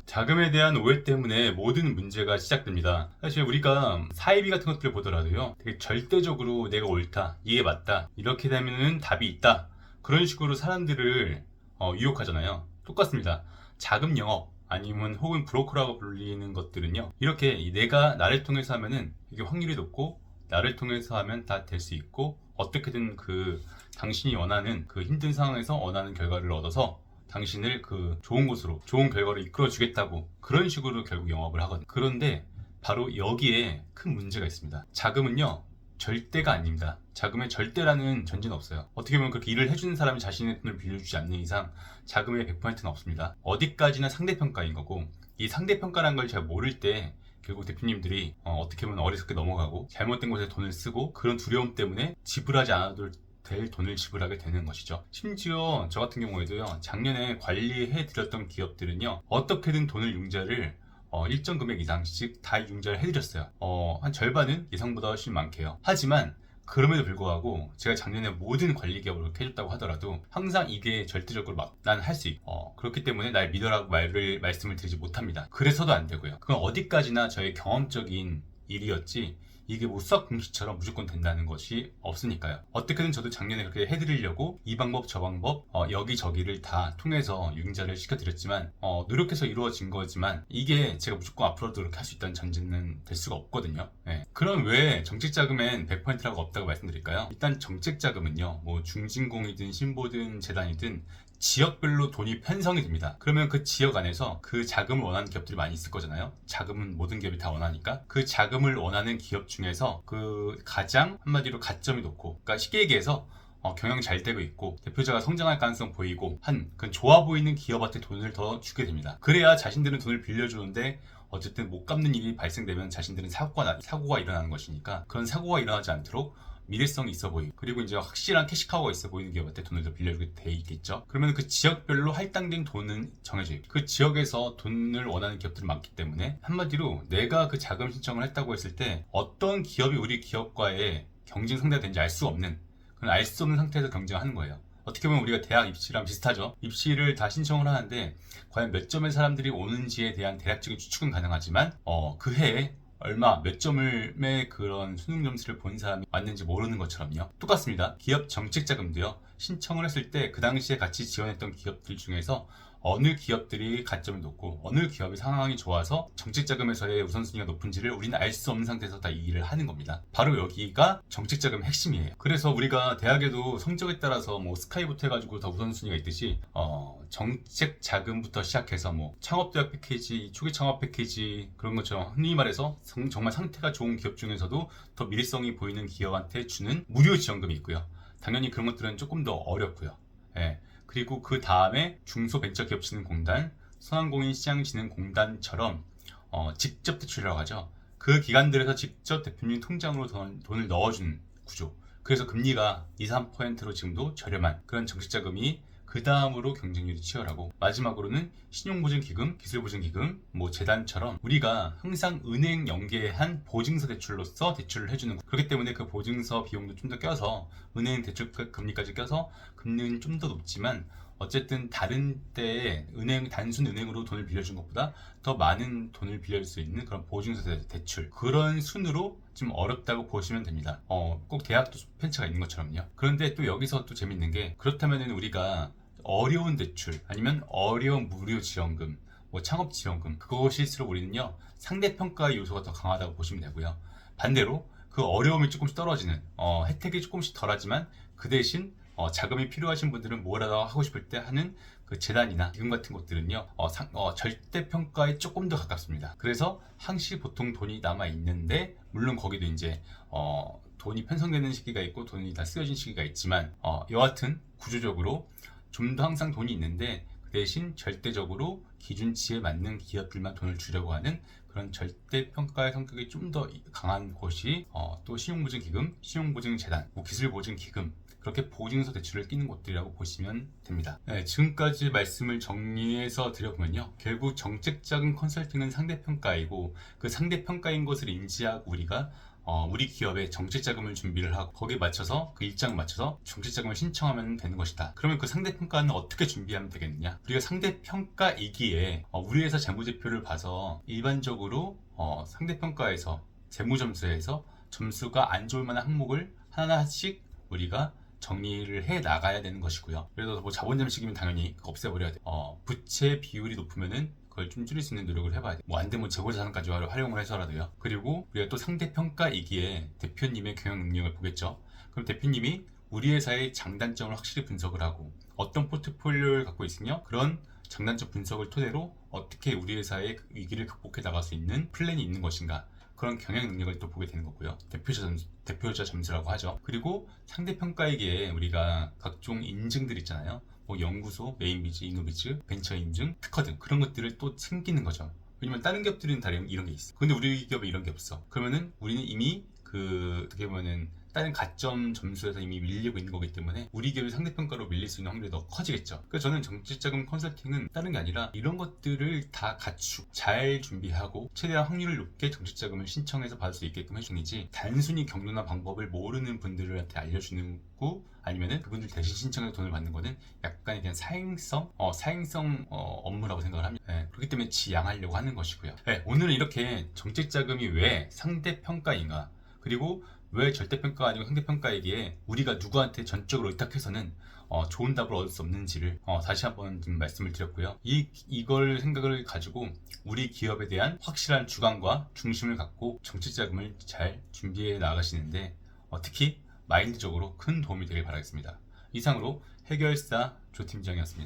자금에 대한 오해 때문에 모든 문제가 시작됩니다. 사실 우리가 사이비 같은 것들을 보더라도요, 되게 절대적으로 내가 옳다, 이게 맞다, 이렇게 되면은 답이 있다, 그런 식으로 사람들을 유혹하잖아요. 똑같습니다. 자금 영업 아니면 혹은 브로커라고 불리는 것들은요, 이렇게 내가 나를 통해서 하면은 이게 확률이 높고, 나를 통해서 하면 다 될 수 있고, 어떻게든 그 당신이 원하는 그 힘든 상황에서 원하는 결과를 얻어서 당신을 그 좋은 곳으로, 좋은 결과를 이끌어 주겠다고, 그런 식으로 결국 영업을 하거든요. 그런데 바로 여기에 큰 문제가 있습니다. 자금은요, 절대가 아닙니다. 자금에 절대라는 전제는 없어요. 어떻게 보면 그렇게 일을 해주는 사람이 자신의 돈을 빌려주지 않는 이상 자금의 100%는 없습니다. 어디까지나 상대평가인 거고, 이 상대평가라는 걸 잘 모를 때 결국 대표님들이 어떻게 보면 어리석게 넘어가고 잘못된 곳에 돈을 쓰고, 그런 두려움 때문에 지불하지 않아도 될 돈을 지불하게 되는 것이죠. 심지어 저 같은 경우에도요, 작년에 관리해 드렸던 기업들은요, 어떻게든 돈을 융자를 일정 금액 이상씩 다 융자를 해드렸어요. 한 절반은 예상보다 훨씬 많게요. 하지만 그럼에도 불구하고 제가 작년에 모든 관리 기업을 그렇게 해줬다고 하더라도 항상 이게 절대적으로 막 난 할 수 있고, 그렇기 때문에 날 믿어라고 말씀을 드리지 못합니다. 그래서도 안 되고요. 그건 어디까지나 저의 경험적인 일이었지, 이게 뭐 수학 공식처럼 무조건 된다는 것이 없으니까요. 어떻게든 저도 작년에 그렇게 해드리려고 이 방법 저 방법 여기저기를 다 통해서 융자를 시켜드렸지만, 노력해서 이루어진 거지만 이게 제가 무조건 앞으로도 그렇게 할 수 있다는 전제는 될 수가 없거든요. 네. 그럼 왜 정책자금엔 100%라고 없다고 말씀드릴까요? 일단 정책자금은요, 뭐 중진공이든 신보든 재단이든 지역별로 돈이 편성이 됩니다. 그러면 그 지역 안에서 그 자금을 원하는 기업들이 많이 있을 거잖아요. 자금은 모든 기업이 다 원하니까 그 자금을 원하는 기업 중에서 그 가장 한마디로 가점이 높고, 그러니까 쉽게 얘기해서 경영 잘 되고 있고 대표자가 성장할 가능성 보이고 한 그 좋아 보이는 기업한테 돈을 더 주게 됩니다. 그래야 자신들은 돈을 빌려주는데 어쨌든 못 갚는 일이 발생되면 자신들은 사고가 일어나는 것이니까, 그런 사고가 일어나지 않도록 미래성이 있어 보이고, 그리고 이제 확실한 캐시카우가 있어 보이는 기업한테 돈을 더 빌려주게 돼 있겠죠. 그러면 그 지역별로 할당된 돈은 정해져 있고, 그 지역에서 돈을 원하는 기업들이 많기 때문에 한마디로 내가 그 자금 신청을 했다고 했을 때 어떤 기업이 우리 기업과의 경쟁 상대가 되는지 알 수 없는, 그런 알 수 없는 상태에서 경쟁하는 거예요. 어떻게 보면 우리가 대학 입시랑 비슷하죠. 입시를 다 신청을 하는데 과연 몇 점의 사람들이 오는지에 대한 대략적인 추측은 가능하지만 그 해에 얼마 몇 점의 그런 수능 점수를 본 사람이 왔는지 모르는 것처럼요. 똑같습니다. 기업 정책 자금도요, 신청을 했을 때 그 당시에 같이 지원했던 기업들 중에서 어느 기업들이 가점이 높고 어느 기업이 상황이 좋아서 정책자금에서의 우선순위가 높은지를 우리는 알 수 없는 상태에서 다 이 일을 하는 겁니다. 바로 여기가 정책자금의 핵심이에요. 그래서 우리가 대학에도 성적에 따라서 뭐 스카이부터 해가지고 다 우선순위가 있듯이 정책자금부터 시작해서 뭐 창업대학 패키지, 초기 창업 패키지, 그런 것처럼 흔히 말해서 정말 상태가 좋은 기업 중에서도 더 미래성이 보이는 기업한테 주는 무료 지원금이 있고요. 당연히 그런 것들은 조금 더 어렵고요. 예. 그리고 그 다음에 중소벤처기업진흥공단, 서남공인시장진흥공단처럼 직접 대출이라고 하죠. 그 기관들에서 직접 대표님 통장으로 돈을 넣어주는 구조. 그래서 금리가 2, 3%로 지금도 저렴한 그런 정책자금이 그 다음으로 경쟁률이 치열하고, 마지막으로는 신용보증기금, 기술보증기금, 뭐 재단처럼 우리가 항상 은행 연계한 보증서 대출로서 대출을 해주는, 그렇기 때문에 그 보증서 비용도 좀 더 껴서 은행 대출 금리까지 껴서 금리는 좀 더 높지만, 어쨌든 다른 때에 단순 은행으로 돈을 빌려준 것보다 더 많은 돈을 빌려줄 수 있는 그런 보증서 대출, 그런 순으로 좀 어렵다고 보시면 됩니다. 꼭 대학도 펜처가 있는 것처럼요. 그런데 또 여기서 또 재밌는 게, 그렇다면 우리가 어려운 대출 아니면 어려운 무료 지원금, 뭐 창업 지원금, 그것일수록 우리는요, 상대평가 요소가 더 강하다고 보시면 되고요. 반대로 그 어려움이 조금씩 떨어지는, 혜택이 조금씩 덜하지만 그 대신 자금이 필요하신 분들은 뭐라도 하고 싶을 때 하는 그 재단이나 기금 같은 것들은요, 절대평가에 조금 더 가깝습니다. 그래서 항시 보통 돈이 남아 있는데, 물론 거기도 이제 돈이 편성되는 시기가 있고 돈이 다 쓰여진 시기가 있지만, 여하튼 구조적으로 좀 더 항상 돈이 있는데, 그 대신 절대적으로 기준치에 맞는 기업들만 돈을 주려고 하는 그런 절대평가의 성격이 좀 더 강한 곳이 또 신용보증기금, 신용보증재단, 뭐 기술보증기금, 그렇게 보증서 대출을 끼는 곳들이라고 보시면 됩니다. 네, 지금까지 말씀을 정리해서 드려보면요, 결국 정책자금 컨설팅은 상대평가이고, 그 상대평가인 것을 인지하고 우리가 우리 기업의 정책 자금을 준비를 하고 거기에 맞춰서 그 일정 맞춰서 정책 자금을 신청하면 되는 것이다. 그러면 그 상대 평가는 어떻게 준비하면 되겠느냐? 우리가 상대 평가이기에 우리 회사 재무제표를 봐서 일반적으로 상대 평가에서 재무점수에서 점수가 안 좋을 만한 항목을 하나씩 우리가 정리를 해 나가야 되는 것이고요. 예를 들어서 뭐 자본 잠식이면 당연히 없애버려야 돼. 부채 비율이 높으면은 그걸 좀 줄일 수 있는 노력을 해봐야 돼. 뭐 안 되면 재고 자산까지 활용을 해서라도요. 그리고 우리가 또 상대 평가이기에 대표님의 경영 능력을 보겠죠. 그럼 대표님이 우리 회사의 장단점을 확실히 분석을 하고 어떤 포트폴리오를 갖고 있으며 그런 장단점 분석을 토대로 어떻게 우리 회사의 위기를 극복해 나갈 수 있는 플랜이 있는 것인가, 그런 경영 능력을 또 보게 되는 거고요. 대표자 점수라고 하죠. 그리고 상대 평가에게 우리가 각종 인증들 있잖아요. 뭐 연구소, 메인비즈, 이노비즈, 벤처 인증, 특허 등 그런 것들을 또 챙기는 거죠. 왜냐면 다른 기업들은 다 이런 게 있어. 근데 우리 기업에 이런 게 없어. 그러면은 우리는 이미 어떻게 보면은 다른 가점 점수에서 이미 밀리고 있는 거기 때문에 우리 기업이 상대평가로 밀릴 수 있는 확률이 더 커지겠죠. 그래서 저는 정책자금 컨설팅은 다른 게 아니라 이런 것들을 다 갖추고 잘 준비하고 최대한 확률을 높게 정책자금을 신청해서 받을 수 있게끔 해주는지, 단순히 경로나 방법을 모르는 분들한테 알려주는 거 아니면은 그분들 대신 신청해서 돈을 받는 거는 약간의 그냥 사행성 업무라고 생각을 합니다. 네, 그렇기 때문에 지양하려고 하는 것이고요. 네, 오늘은 이렇게 정책자금이 왜 상대평가인가, 그리고 왜 절대평가가 아니고 상대평가이기에 우리가 누구한테 전적으로 의탁해서는 좋은 답을 얻을 수 없는지를 다시 한번 좀 말씀을 드렸고요. 이걸 생각을 가지고 우리 기업에 대한 확실한 주관과 중심을 갖고 정책자금을 잘 준비해 나가시는데 특히 마인드적으로 큰 도움이 되길 바라겠습니다. 이상으로 해결사 조 팀장이었습니다.